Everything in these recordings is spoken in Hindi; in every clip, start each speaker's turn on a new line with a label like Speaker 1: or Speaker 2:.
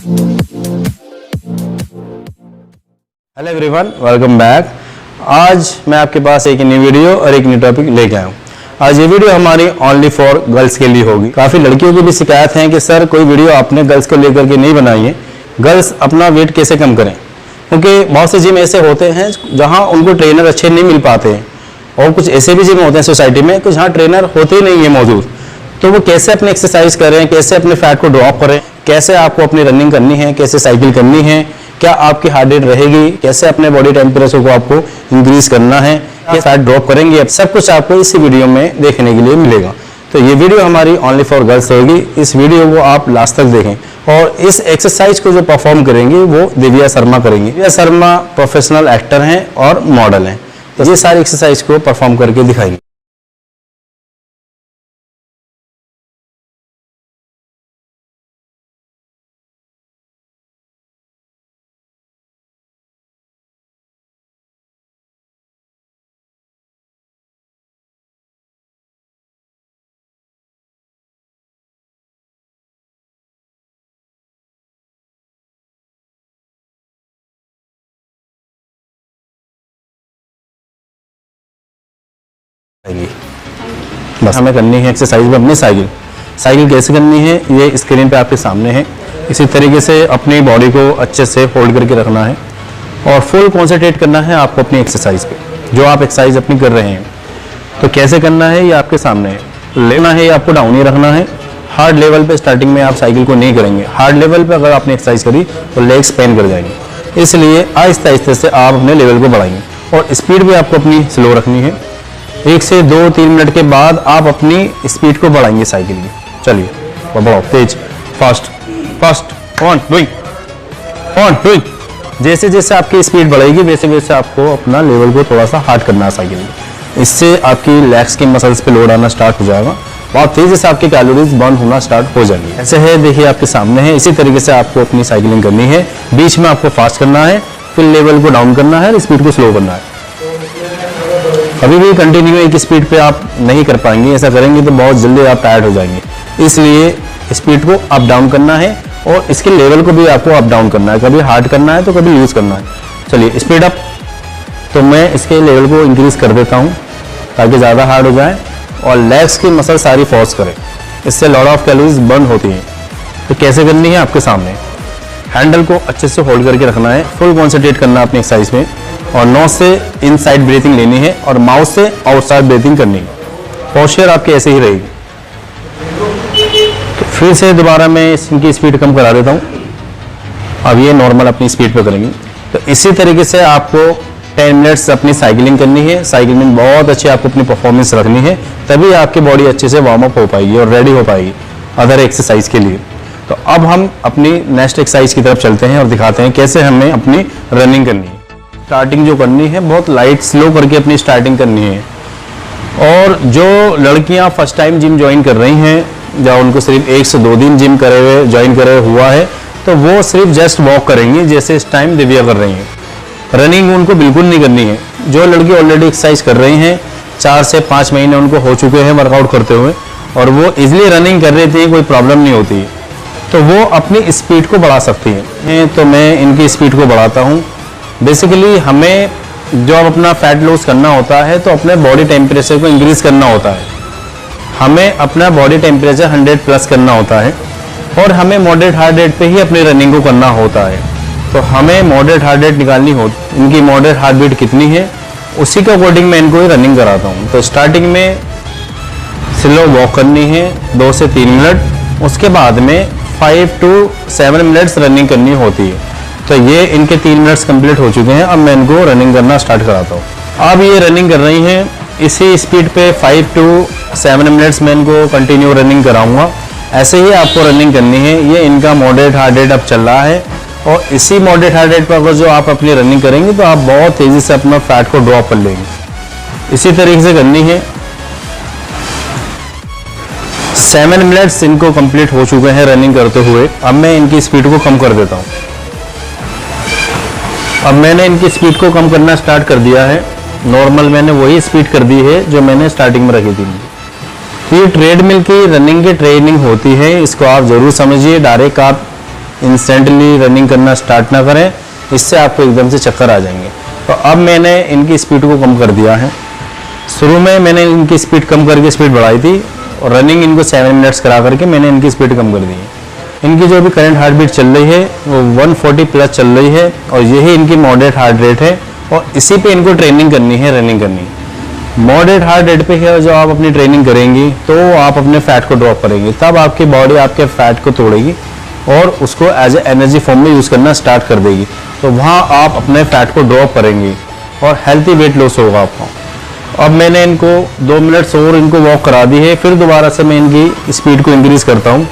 Speaker 1: Hello everyone, welcome back. आज मैं आपके पास एक न्यू वीडियो और एक न्यू टॉपिक लेके आया हूँ। आज ये वीडियो हमारी ओनली फॉर गर्ल्स के लिए होगी। काफ़ी लड़कियों की भी शिकायत है कि सर कोई वीडियो आपने गर्ल्स को लेकर के नहीं बनाई है, गर्ल्स अपना वेट कैसे कम करें, क्योंकि बहुत से जिम ऐसे होते हैं जहाँ उनको ट्रेनर अच्छे नहीं मिल पाते हैं, और कुछ ऐसे भी जिम होते हैं सोसाइटी में कि जहाँ ट्रेनर होते ही नहीं है मौजूद। तो वो कैसे अपनी एक्सरसाइज करें, कैसे अपने फैट को ड्रॉप करें, कैसे आपको अपनी रनिंग करनी है, कैसे साइकिल करनी है, क्या आपकी हार्ट रेट रहेगी, कैसे अपने बॉडी टेम्परेचर को आपको इंक्रीज करना है, क्या फैट ड्रॉप करेंगे, सब कुछ आपको इस वीडियो में देखने के लिए मिलेगा। तो ये वीडियो हमारी ओनली फॉर गर्ल्स होगी। इस वीडियो को आप लास्ट तक देखें। और इस एक्सरसाइज को जो परफॉर्म करेंगे वो दिव्या शर्मा करेंगी। दिव्या शर्मा प्रोफेशनल एक्टर हैं और मॉडल हैं, तो ये सारी एक्सरसाइज को परफॉर्म करके दिखाएंगे। बस हमें करनी है एक्सरसाइज में अपनी साइकिल कैसे करनी है ये स्क्रीन पे आपके सामने है। इसी तरीके से अपनी बॉडी को अच्छे से होल्ड करके रखना है और फुल कॉन्सेंट्रेट करना है आपको अपनी एक्सरसाइज पे, जो आप एक्सरसाइज अपनी कर रहे हैं। तो कैसे करना है ये आपके सामने है। लेना है ये आपको डाउन ही रखना है। हार्ड लेवल पे स्टार्टिंग में आप साइकिल को नहीं करेंगे। हार्ड लेवल पे अगर आपने एक्सरसाइज करी तो लेग्स पेन कर जाएंगे, इसलिए आहिस्ते आहिस्ते से आप अपने लेवल को बढ़ाएंगे। और स्पीड भी आपको अपनी स्लो रखनी है। 1 से 2-3 मिनट के बाद आप अपनी स्पीड को बढ़ाएंगे साइकिल की। चलिए बढ़ाओ, तेज, फास्ट, ऑन डूइंग। जैसे जैसे आपकी स्पीड बढ़ेगी वैसे वैसे आपको अपना लेवल को थोड़ा सा हार्ड करना है साइकिल में। इससे आपकी लेग्स की मसल्स पे लोड आना स्टार्ट हो जाएगा, बहुत तेजी से आपकी कैलोरीज बर्न होना स्टार्ट हो जाएंगी। ऐसे है, देखिए आपके सामने है। इसी तरीके से आपको अपनी साइकिलिंग करनी है। बीच में आपको फास्ट करना है, फिर लेवल को डाउन करना है और स्पीड को स्लो करना है। कभी भी कंटिन्यू एक स्पीड पे आप नहीं कर पाएंगे। ऐसा करेंगे तो बहुत जल्दी आप टायर्ड हो जाएंगे। इसलिए स्पीड को अप डाउन करना है और इसके लेवल को भी आपको अप डाउन करना है। कभी हार्ड करना है तो कभी लूज करना है। चलिए स्पीड अप। तो मैं इसके लेवल को इंक्रीज कर देता हूँ ताकि ज़्यादा हार्ड हो जाए और लेग्स की मसल सारी फोर्स करें। इससे लॉट ऑफ कैलोरीज बर्न होती हैं। तो कैसे करनी है आपके सामने। हैंडल को अच्छे से होल्ड करके रखना है, फुल कॉन्सेंट्रेट करना है अपनी एक्सरसाइज में, और नोज से इनसाइड ब्रीथिंग लेनी है और माउथ से आउटसाइड ब्रीथिंग करनी है। पोस्चर आपकी ऐसे ही रहेगी। तो फिर से दोबारा मैं इनकी स्पीड कम करा देता हूँ। अब ये नॉर्मल अपनी स्पीड पे करेंगे। तो इसी तरीके से आपको 10 मिनट्स अपनी साइकिलिंग करनी है। साइकिल में बहुत अच्छी आपको अपनी परफॉर्मेंस रखनी है, तभी आपकी बॉडी अच्छे से वार्म अप हो पाएगी और रेडी हो पाएगी अदर एक्सरसाइज के लिए। तो अब हम अपनी नेक्स्ट एक्सरसाइज की तरफ चलते हैं और दिखाते हैं कैसे हमें अपनी रनिंग करनी है। स्टार्टिंग जो करनी है बहुत लाइट स्लो करके अपनी स्टार्टिंग करनी है। और जो लड़कियां फर्स्ट टाइम जिम ज्वाइन कर रही हैं, या उनको सिर्फ 1 से 2 दिन जिम ज्वाइन करे हुआ है, तो वो सिर्फ जस्ट वॉक करेंगी जैसे इस टाइम दिव्या कर रही हैं। रनिंग उनको बिल्कुल नहीं करनी है। जो लड़की ऑलरेडी एक्सरसाइज कर रही हैं, 4 से 5 महीने उनको हो चुके हैं वर्कआउट करते हुए, और वो इजिली रनिंग कर रही थी, कोई प्रॉब्लम नहीं होती, तो वो अपनी स्पीड को बढ़ा सकती हैं। तो मैं इनकी स्पीड को बढ़ाता हूँ। बेसिकली हमें जो अपना फैट लॉस करना होता है तो अपने बॉडी टेम्परेचर को इंक्रीज करना होता है। हमें अपना बॉडी टेम्परेचर 100+ करना होता है और हमें मॉडरेट हार्ट रेट पे ही अपनी रनिंग को करना होता है। तो हमें मॉडरेट हार्ट रेट निकालनी होती। इनकी मॉडरेट हार्ट बीट कितनी है उसी के अकॉर्डिंग मैं इनको रनिंग कराता हूँ। तो स्टार्टिंग में स्लो वॉक करनी है 2 से 3 मिनट, उसके बाद में 5 to 7 मिनट्स रनिंग करनी होती है। तो ये इनके 3 मिनट्स कंप्लीट हो चुके हैं। अब मैं इनको रनिंग करना स्टार्ट कराता हूँ। अब ये रनिंग कर रही हैं इसी स्पीड पे 5 to 7 मिनट्स में इनको कंटिन्यू रनिंग कराऊंगा। ऐसे ही आपको रनिंग करनी है। ये इनका मॉडरेट हार्ट रेट अब चल रहा है, और इसी मॉडरेट हार्ट रेट पर अगर जो आप अपनी रनिंग करेंगे तो आप बहुत तेज़ी से अपना फैट को ड्रॉप कर लेंगे। इसी तरीके से करनी है। 7 मिनट्स इनको कंप्लीट हो चुके हैं रनिंग करते हुए। अब मैं इनकी स्पीड को कम कर देता हूँ। अब मैंने इनकी स्पीड को कम करना स्टार्ट कर दिया है। नॉर्मल मैंने वही स्पीड कर दी है जो मैंने स्टार्टिंग में रखी थी। तो ये ट्रेडमिल की रनिंग की ट्रेनिंग होती है, इसको आप ज़रूर समझिए। डायरेक्ट आप इंस्टेंटली रनिंग करना स्टार्ट ना करें, इससे आपको एकदम से चक्कर आ जाएंगे। तो अब मैंने इनकी स्पीड को कम कर दिया है। शुरू में मैंने इनकी स्पीड कम करके स्पीड बढ़ाई थी और रनिंग इनको 7 मिनट्स करा करके मैंने इनकी स्पीड कम कर दी है। इनकी जो भी करंट हार्ट बीट चल रही है वो 140 प्लस चल रही है और यही इनकी मॉडरेट हार्ट रेट है और इसी पे इनको ट्रेनिंग करनी है, रनिंग करनी है। मॉडरेट हार्ट रेट पे है जो आप अपनी ट्रेनिंग करेंगी तो आप अपने फैट को ड्रॉप करेंगे, तब आपकी बॉडी आपके फैट को तोड़ेगी और उसको एज ए एनर्जी फॉर्म में यूज़ करना स्टार्ट कर देगी। तो वहाँ आप अपने फैट को ड्रॉप करेंगे और हेल्थी वेट लॉस होगा आपको। अब मैंने इनको 2 मिनट्स और इनको वॉक करा दी है, फिर दोबारा से मैं इनकी स्पीड को इंक्रीज करता हूँ।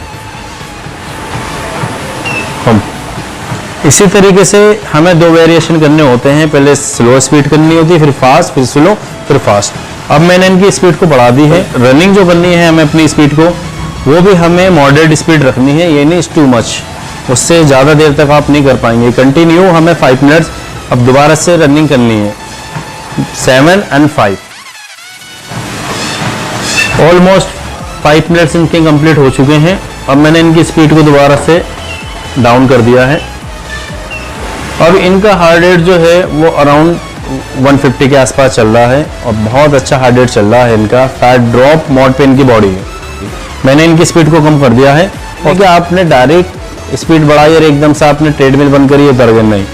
Speaker 1: इसी तरीके से हमें 2 वेरिएशन करने होते हैं, पहले स्लो स्पीड करनी होती है, फिर फास्ट, फिर स्लो, फिर फास्ट। अब मैंने इनकी स्पीड को बढ़ा दी है। रनिंग जो करनी है हमें अपनी स्पीड को, वो भी हमें मॉडरेट स्पीड रखनी है, ये नहीं टू मच, उससे ज़्यादा देर तक आप नहीं कर पाएंगे। कंटिन्यू हमें 5 मिनट्स अब दोबारा से रनिंग करनी है, 7 and 5। ऑलमोस्ट 5 मिनट्स इनके कंप्लीट हो चुके हैं। अब मैंने इनकी स्पीड को दोबारा से डाउन कर दिया है। अब इनका हार्ट रेट जो है वो अराउंड 150 के आसपास चल रहा है और बहुत अच्छा हार्ट रेट चल रहा है इनका। फैट ड्रॉप मोड पे इनकी बॉडी है। मैंने इनकी स्पीड को कम कर दिया है और क्या आपने डायरेक्ट स्पीड बढ़ाई और एकदम से आपने ट्रेडमिल बंद करी है दरगन नहीं।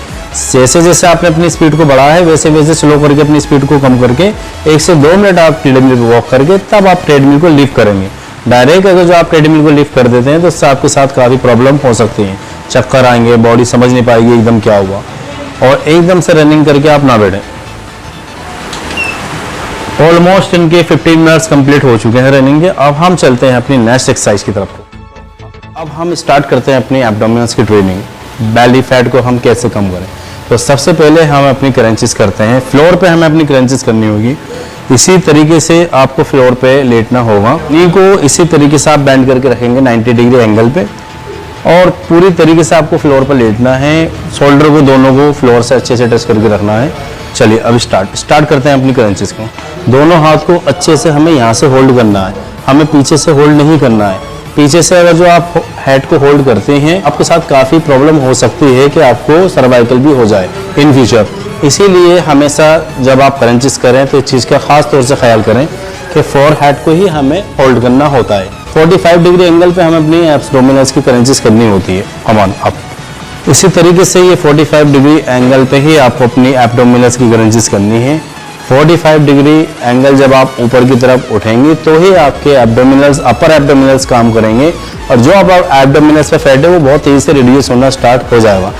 Speaker 1: जैसे जैसे आपने अपनी स्पीड को बढ़ाया है वैसे वैसे स्लो करके अपनी स्पीड को कम करके 1 से 2 मिनट आप ट्रेडमिल पर वॉक करके तब आप ट्रेडमिल को लिफ्ट करेंगे। डायरेक्ट अगर जो आप ट्रेडमिल को लिफ्ट कर देते हैं तो उससे आपके साथ काफ़ी प्रॉब्लम हो सकती है, चक्कर आएंगे, बॉडी समझ नहीं पाएगी एकदम क्या हुआ, और एकदम से रनिंग करके आप ना बैठें। ऑलमोस्ट इनके 15 मिनट्स कंप्लीट हो चुके हैं रनिंग के। अब हम चलते हैं अपनी नेक्स्ट एक्सरसाइज की तरफ। अब हम स्टार्ट करते हैं अपनी एब्डोमिनल्स की ट्रेनिंग। बेली फैट को हम कैसे कम करें, तो सबसे पहले हम अपनी क्रंचेस करते हैं। फ्लोर पे हमें अपनी क्रंचेस करनी होगी। इसी तरीके से आपको फ्लोर पे लेटना होगा। नी को इसी तरीके से आप बेंड करके रखेंगे 90 डिग्री एंगल पे और पूरी तरीके से आपको फ्लोर पर लेटना है। शोल्डर को दोनों को फ्लोर से अच्छे से टच करके रखना है। चलिए अब स्टार्ट करते हैं अपनी क्रंचेस को। दोनों हाथ को अच्छे से हमें यहाँ से होल्ड करना है, हमें पीछे से होल्ड नहीं करना है। पीछे से अगर जो आप हेड को होल्ड करते हैं आपके साथ काफ़ी प्रॉब्लम हो सकती है कि आपको सर्वाइकल भी हो जाए इन फ्यूचर। इसीलिए हमेशा जब आप क्रंचेस करें तो इस चीज़ का खास तौर से ख्याल करें कि फोर हेड को ही हमें होल्ड करना होता है। 45 डिग्री एंगल पे हमें अपनी एब्डोमिनल्स की क्रंचेस करनी होती है। कमान अप। इसी तरीके से ये 45 डिग्री एंगल पे ही आपको अपनी एब्डोमिनल्स की क्रंचेस करनी है। 45 डिग्री एंगल जब आप ऊपर की तरफ उठेंगे तो ही आपके एब्डोमिनल्स, अपर एब्डोमिनल्स काम करेंगे और जो आप एब्डोमिनल्स पे फैट है वो बहुत तेज़ी से रिड्यूस होना स्टार्ट हो जाएगा।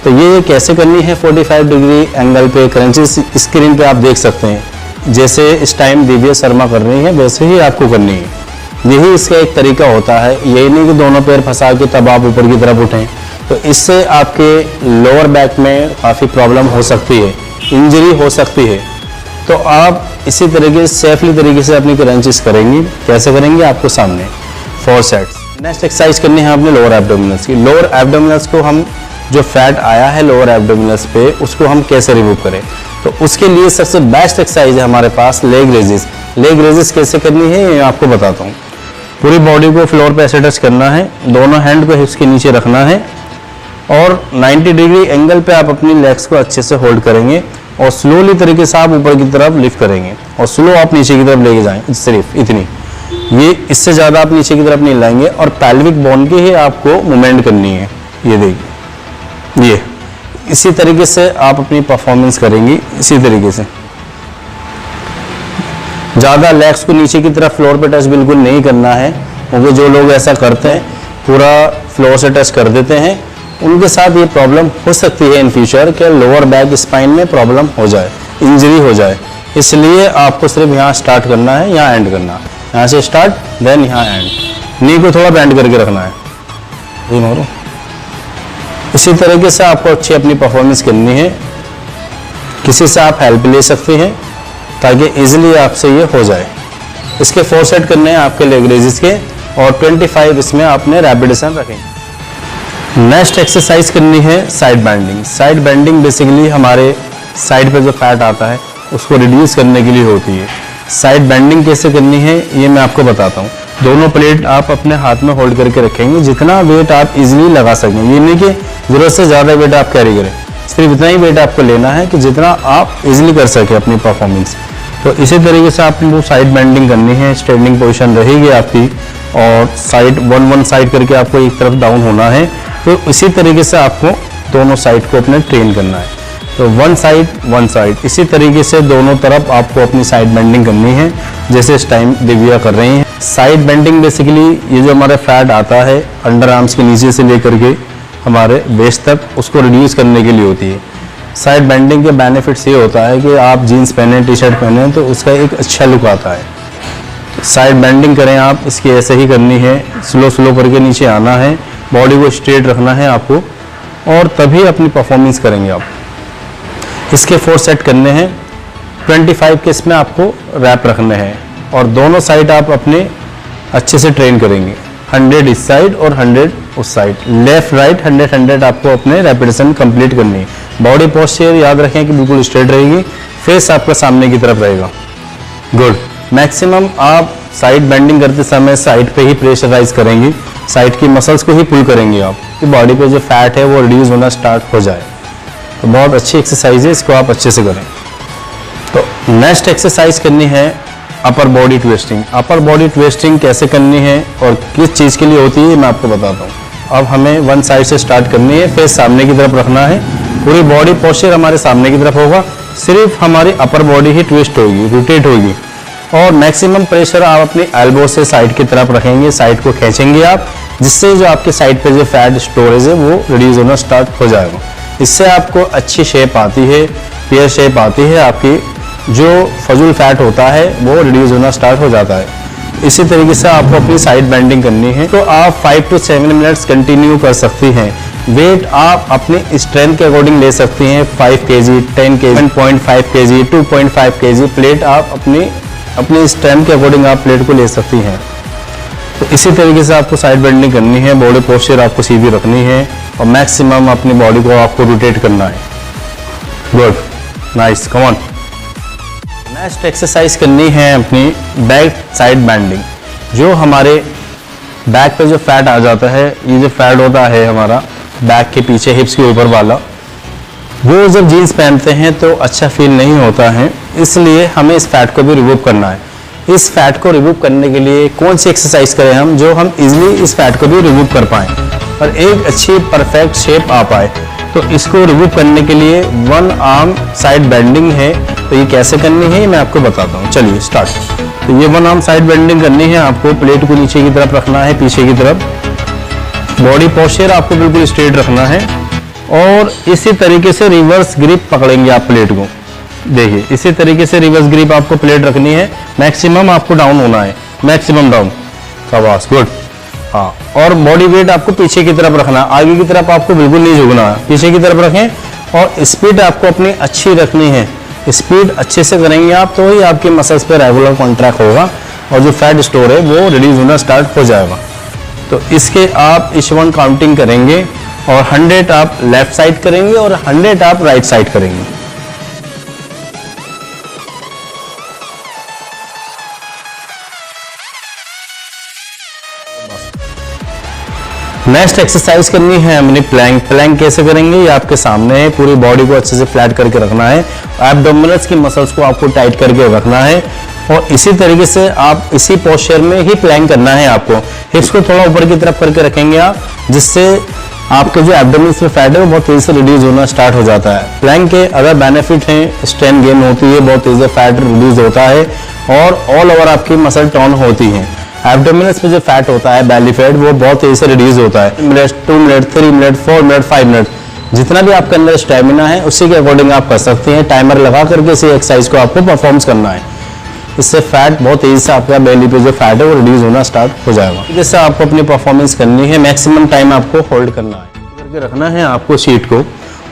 Speaker 1: तो ये कैसे करनी है 45 डिग्री एंगल पे क्रंचेस, स्क्रीन पे आप देख सकते हैं। जैसे इस टाइम दिव्या शर्मा कर रही है वैसे ही आपको करनी है। यही इसका एक तरीका होता है। यही नहीं कि दोनों पैर फंसा के तब आप ऊपर की तरफ उठें, तो इससे आपके लोअर बैक में काफ़ी प्रॉब्लम हो सकती है, इंजरी हो सकती है। तो आप इसी तरीके से सेफली तरीके से अपनी क्रंचेस करेंगे। कैसे करेंगे आपको सामने 4 सेट्स। नेक्स्ट एक्सरसाइज करनी है आपने लोअर एब्डोमिनल्स की। लोअर एब्डोमिनल्स को हम जो फैट आया है लोअर एब्डोमिनल्स पे उसको हम कैसे रिमूव करें, तो उसके लिए सबसे बेस्ट एक्सरसाइज है हमारे पास लेग रेजेस। लेग रेजेस कैसे करनी है ये आपको बताता हूँ। पूरी बॉडी को फ्लोर पे ऐसे टच करना है, दोनों हैंड को हिप्स के नीचे रखना है और 90 डिग्री एंगल पे आप अपनी लेग्स को अच्छे से होल्ड करेंगे और स्लोली तरीके से आप ऊपर की तरफ लिफ्ट करेंगे और स्लो आप नीचे की तरफ लेके जाएं, सिर्फ इतनी। ये इससे ज़्यादा आप नीचे की तरफ नहीं लाएंगे और पैल्विक बोन की ही आपको मूवमेंट करनी है। ये देखिए, ये इसी तरीके से आप अपनी परफॉर्मेंस करेंगी। इसी तरीके से ज़्यादा लेग्स को नीचे की तरफ फ्लोर पे टच बिल्कुल नहीं करना है, क्योंकि जो लोग ऐसा करते हैं पूरा फ्लोर से टच कर देते हैं उनके साथ ये प्रॉब्लम हो सकती है इन फ्यूचर कि लोअर बैक स्पाइन में प्रॉब्लम हो जाए, इंजरी हो जाए। इसलिए आपको सिर्फ यहाँ स्टार्ट करना है, यहाँ एंड करना है। यहाँ से स्टार्ट देन यहाँ एंड। नी को थोड़ा बेंड करके रखना है। ये मारो। इसी तरीके से आपको अच्छी अपनी परफॉर्मेंस करनी है। किसी से आप हेल्प ले सकते हैं ताकि इजीली आपसे ये हो जाए। इसके 4 सेट करने हैं आपके लेग रेजेस के और 25 इसमें आपने रैपिडेशन रखेंगे। नेक्स्ट एक्सरसाइज करनी है side bending. Side bending basically हमारे साइड पे जो फैट आता है उसको रिड्यूस करने के लिए होती है। साइड बेंडिंग कैसे करनी है ये मैं आपको बताता हूँ। दोनों प्लेट आप अपने हाथ में होल्ड करके रखेंगे, जितना वेट आप इजीली लगा सकें। ये नहीं कि ज़रूरत से ज़्यादा वेट आप कैरी करें, सिर्फ इतना ही वेट आपको लेना है कि जितना आप इजीली कर सकें अपनी परफॉर्मेंस। तो इसी तरीके से आपको साइड बेंडिंग करनी है, स्टैंडिंग पोजीशन रहेगी आपकी, और साइड वन साइड करके आपको एक तरफ डाउन होना है। तो इसी तरीके से आपको दोनों साइड को अपने ट्रेन करना है। तो वन साइड इसी तरीके से दोनों तरफ आपको अपनी साइड बेंडिंग करनी है, जैसे इस टाइम दिव्या कर रही हैं। साइड बेंडिंग बेसिकली ये जो हमारा फैट आता है अंडर आर्म्स के नीचे से लेकर के हमारे वेस्ट तक, उसको रिड्यूस करने के लिए होती है। साइड बेंडिंग के बेनिफिट्स ये होता है कि आप जीन्स पहने, टी शर्ट पहने तो उसका एक अच्छा लुक आता है। साइड बेंडिंग करें आप, इसकी ऐसे ही करनी है, स्लो करके नीचे आना है, बॉडी को स्ट्रेट रखना है आपको, और तभी अपनी परफॉर्मेंस करेंगे आप। इसके 4 सेट करने हैं, 25 के इसमें आपको रैप रखने हैं, और दोनों साइड आप अपने अच्छे से ट्रेन करेंगे। 100 इस साइड और 100 उस साइड, लेफ्ट राइट 100 आपको अपने रेपिटेशन कंप्लीट करनी है। बॉडी पोस्चर याद रखें कि बिल्कुल स्ट्रेट रहेगी, फेस आपका सामने की तरफ रहेगा। गुड। मैक्सिमम आप साइड बेंडिंग करते समय साइड पे ही प्रेशराइज करेंगे, साइड की मसल्स को ही पुल करेंगे आप, कि बॉडी पे जो फैट है वो रिड्यूस होना स्टार्ट हो जाए। तो बहुत अच्छी एक्सरसाइज है, इसको आप अच्छे से करें। तो नेक्स्ट एक्सरसाइज करनी है upper body twisting. Upper body twisting कैसे करनी है और किस चीज़ के लिए होती है मैं आपको बताता हूँ। अब हमें वन साइड से स्टार्ट करनी है, फेस सामने की तरफ रखना है, पूरी बॉडी पोस्चर हमारे सामने की तरफ होगा, सिर्फ हमारी अपर बॉडी ही ट्विस्ट होगी, रोटेट होगी, और मैक्सिमम प्रेशर आप अपनी एल्बो से साइड की तरफ रखेंगे, साइड को खींचेंगे आप, जिससे जो आपके साइड पे जो फैट स्टोरेज है वो रिड्यूस होना स्टार्ट हो जाएगा। इससे आपको अच्छी शेप आती है, पेयर शेप आती है, आपकी जो फजूल फैट होता है वो रिड्यूस होना स्टार्ट हो जाता है। इसी तरीके से आपको अपनी साइड बेंडिंग करनी है। तो आप 5 to 7 मिनट्स कंटिन्यू कर सकती हैं। वेट आप अपने स्ट्रेंथ के अकॉर्डिंग ले सकती हैं, 5 kg, 10 kg, 1.5 kg, 2.5 kg plate आप अपनी स्ट्रेंथ के अकॉर्डिंग आप प्लेट को ले सकती हैं। तो इसी तरीके से आपको साइड बेंडिंग करनी है, बॉडी पोस्चर आपको सीधी रखनी है, और मैक्सिमम अपनी बॉडी को आपको रोटेट करना है। Good, nice, come on. Next exercise करनी है अपनी बैक साइड बेंडिंग। जो हमारे बैक पे जो फैट आ जाता है, ये जो फैट होता है हमारा बैक के पीछे हिप्स के ऊपर वाला, वो जब जीन्स पहनते हैं तो अच्छा फील नहीं होता है, इसलिए हमें इस फैट को भी रिमूव करना है। इस फैट को रिमूव करने के लिए कौन सी एक्सरसाइज करें हम, जो हम इजीली इस फैट को भी रिमूव कर पाएँ और एक अच्छी परफेक्ट शेप आ पाए। तो इसको रिमूव करने के लिए वन आर्म साइड बेंडिंग है। तो ये कैसे करनी है ये मैं आपको बताता हूँ, चलिए स्टार्ट। तो ये वन आर्म साइड बेंडिंग करनी है आपको, प्लेट को नीचे की तरफ रखना है, पीछे की तरफ, बॉडी पोस्चर आपको बिल्कुल स्ट्रेट रखना है, और इसी तरीके से रिवर्स ग्रिप पकड़ेंगे आप प्लेट को। देखिए इसी तरीके से रिवर्स ग्रिप आपको प्लेट रखनी है, मैक्सिमम आपको डाउन होना है, मैक्सिमम डाउन, शाबाश, गुड। हाँ, और बॉडी वेट आपको पीछे की तरफ रखना, आगे की तरफ आपको बिल्कुल नहीं झुकना है, पीछे की तरफ रखें, और स्पीड आपको अपनी अच्छी रखनी है। स्पीड अच्छे से करेंगे आप तो ही आपके मसल्स पे रेगुलर कॉन्ट्रैक्ट होगा, और जो फैट स्टोर है वो रिड्यूस होना स्टार्ट हो जाएगा। तो इसके आप इच वन काउंटिंग करेंगे, और 100 आप लेफ्ट साइड करेंगे और 100 आप राइट साइड करेंगे। नेक्स्ट एक्सरसाइज करनी है हमने प्लैंक। प्लैंक कैसे करेंगे ये आपके सामने है, पूरी बॉडी को अच्छे से फ्लैट करके रखना है, एब्डोमिनल्स की मसल्स को आपको टाइट करके रखना है, और इसी तरीके से आप इसी पोस्चर में ही प्लैंक करना है आपको। हिप्स को थोड़ा ऊपर की तरफ करके रखेंगे आप, जिससे आपके जो एब्डोमिनल्स में फैट है वो बहुत तेजी से रिड्यूस होना स्टार्ट हो जाता है। प्लैंक के अगर बेनिफिट हैं, स्ट्रेंथ गेन होती है, बहुत तेजी से फैट रिड्यूस होता है, और ऑल ओवर आपकी मसल टर्न होती है। एब्डोमिनल्स में जो फैट होता है, बेली फैट, वो बहुत तेजी से रिड्यूस होता है। Minute, 2 minute, 3 minute, 4 minute, 5 minute, जितना भी आपके अंदर स्टेमिना है उसी के अकॉर्डिंग आप कर सकते हैं। टाइमर लगा करके इसी एक्सरसाइज को आपको परफॉर्म करना है, इससे फैट बहुत तेजी से आपका बेली पे जो फैट है वो रिड्यूस होना स्टार्ट हो जाएगा। जैसे आपको अपनी परफॉर्मेंस करनी है, मैक्सिमम टाइम आपको होल्ड करना है, करके रखना है आपको सीट को,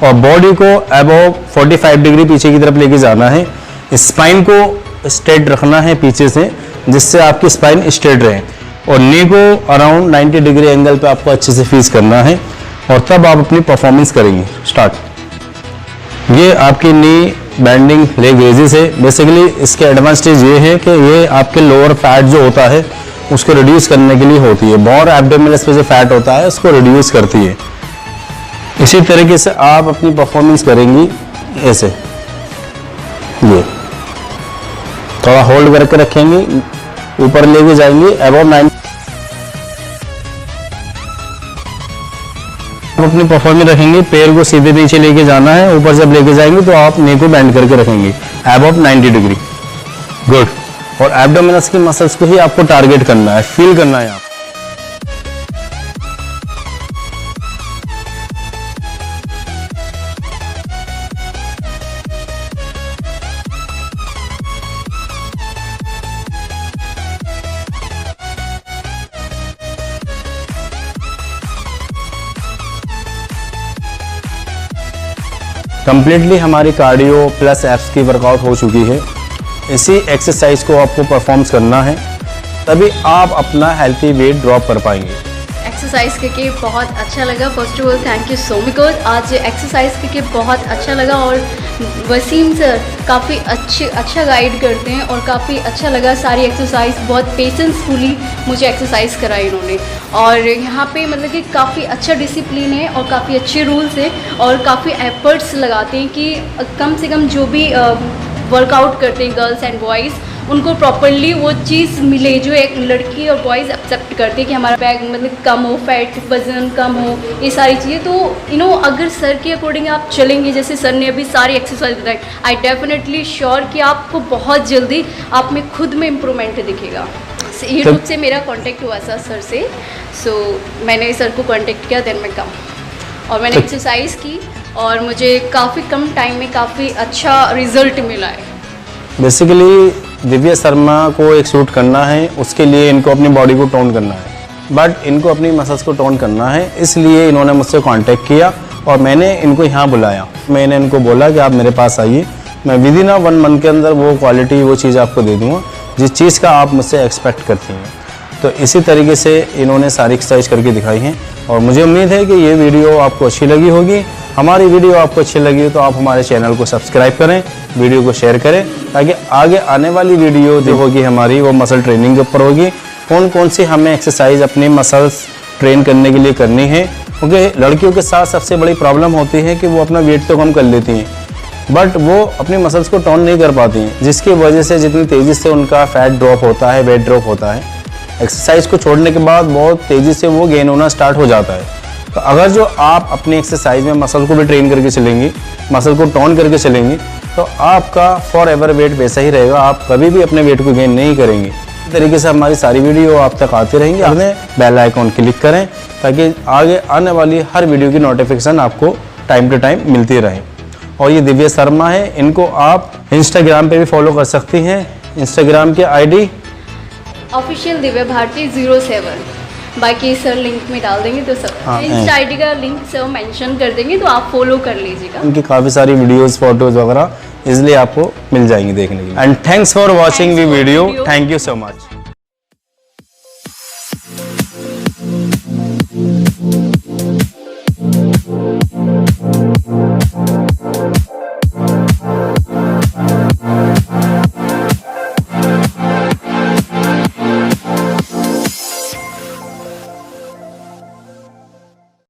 Speaker 1: और बॉडी को अबव 45 डिग्री पीछे की तरफ लेके जाना है। स्पाइन को स्ट्रेट रखना है पीछे से, जिससे आपकी स्पाइन स्ट्रेट रहे, और नी को अराउंड 90 डिग्री एंगल पे आपको अच्छे से फीस करना है, और तब आप अपनी परफॉर्मेंस करेंगे। स्टार्ट। ये आपकी नी बैंडिंग लेग रेजिस है। बेसिकली इसके एडवांटेज ये है कि ये आपके लोअर फैट जो होता है उसको रिड्यूस करने के लिए होती है। बोर एब्डोमिनल पे जो फैट होता है उसको रिड्यूस करती है। इसी तरीके से आप अपनी परफॉर्मेंस करेंगी ऐसे, ये थोड़ा होल्ड करके रखेंगी, ऊपर लेके जाएंगी अबाउट 9। अपनी परफॉर्मेंस रखेंगे, पैर को सीधे नीचे लेके जाना है, ऊपर जब लेके जाएंगे तो आप नी को बेंड करके रखेंगे अबाउट 90 डिग्री। गुड। और एब्डोमिनस की मसल्स को ही आपको टारगेट करना है, फील करना है आप। कंप्लीटली हमारी कार्डियो प्लस एप्स की वर्कआउट हो चुकी है। इसी एक्सरसाइज को आपको परफॉर्म्स करना है, तभी आप अपना हेल्थी वेट ड्रॉप कर पाएंगे।
Speaker 2: एक्सरसाइज करके बहुत अच्छा लगा। First of all thank you so much. आज एक्सरसाइज करके बहुत अच्छा लगा और वसीम सर काफ़ी अच्छा गाइड करते हैं और काफ़ी अच्छा लगा। सारी एक्सरसाइज बहुत पेशेंसफुली मुझे एक्सरसाइज कराई इन्होंने, और यहाँ पे मतलब कि काफ़ी अच्छा डिसिप्लिन है और काफ़ी अच्छे रूल्स हैं और काफ़ी एफर्ट्स लगाते हैं कि कम से कम जो भी वर्कआउट करते हैं गर्ल्स एंड बॉयज़ उनको प्रॉपरली वो चीज़ मिले जो एक लड़की और बॉयज़ एक्सेप्ट करते हैं कि हमारा बैग मतलब कम हो, फैट वजन कम हो, ये सारी चीज़ें। तो अगर सर के अकॉर्डिंग आप चलेंगे, जैसे सर ने अभी सारी एक्सरसाइज बताई, आई डेफिनेटली श्योर कि आपको बहुत जल्दी आप में खुद में इम्प्रूवमेंट दिखेगा। यूट्यूब से मेरा कांटेक्ट हुआ था सर से, सो मैंने सर को कांटेक्ट किया, देन मैं कम और मैंने एक्सरसाइज की और मुझे काफ़ी कम टाइम में काफ़ी अच्छा रिजल्ट मिला है।
Speaker 1: बेसिकली दिव्या शर्मा को एक शूट करना है, उसके लिए इनको अपनी बॉडी को टोन करना है, बट इनको अपनी मसल्स को टोन करना है, इसलिए इन्होंने मुझसे कांटेक्ट किया और मैंने इनको यहाँ बुलाया। मैंने इनको बोला कि आप मेरे पास आइए, मैं विद इन 1 मंथ के अंदर वो क्वालिटी वो चीज़ आपको दे दूँगा जिस चीज़ का आप मुझसे एक्सपेक्ट करती हैं। तो इसी तरीके से इन्होंने सारी एक्सरसाइज करके दिखाई हैं और मुझे उम्मीद है कि ये वीडियो आपको अच्छी लगी होगी। हमारी वीडियो आपको अच्छी लगी हो तो आप हमारे चैनल को सब्सक्राइब करें, वीडियो को शेयर करें, ताकि आगे आने वाली वीडियो जो होगी हमारी वो मसल ट्रेनिंग के ऊपर होगी। कौन कौन सी हमें एक्सरसाइज अपनी मसल्स ट्रेन करने के लिए करनी है, क्योंकि लड़कियों के साथ सबसे बड़ी प्रॉब्लम होती है कि वो अपना वेट तो कम कर लेती हैं बट वो अपनी मसल्स को टोन नहीं कर पाती हैं, जिसकी वजह से जितनी तेज़ी से उनका फैट ड्रॉप होता है, वेट ड्रॉप होता है, एक्सरसाइज को छोड़ने के बाद बहुत तेज़ी से वो गेन होना स्टार्ट हो जाता है। तो अगर जो आप अपनी एक्सरसाइज में मसल को भी ट्रेन करके चलेंगी, मसल को टोन करके चलेंगी, तो आपका फॉर एवर वेट वैसा ही रहेगा, आप कभी भी अपने वेट को गेन नहीं करेंगे। इस तरीके से हमारी सारी वीडियो आप तक आती रहेंगी। आपने बेल आइकॉन क्लिक करें ताकि आगे आने वाली हर वीडियो की नोटिफिकेशन आपको टाइम टू टाइम मिलती रहे। और ये दिव्या शर्मा है, इनको आप इंस्टाग्राम पे भी फॉलो कर सकती हैं। इंस्टाग्राम की आईडी
Speaker 2: ऑफिशियल दिव्या भारती 07, बाकी सर लिंक में डाल देंगे तो सब इंस्टा आईडी का लिंक सर मेंशन कर देंगे, तो आप फॉलो कर लीजिएगा। उनकी
Speaker 1: काफ़ी सारी वीडियोस, फोटोज वगैरह इसलिए आपको मिल जाएंगी देखने के लिए। And thanks for watching the video. Thank you so much.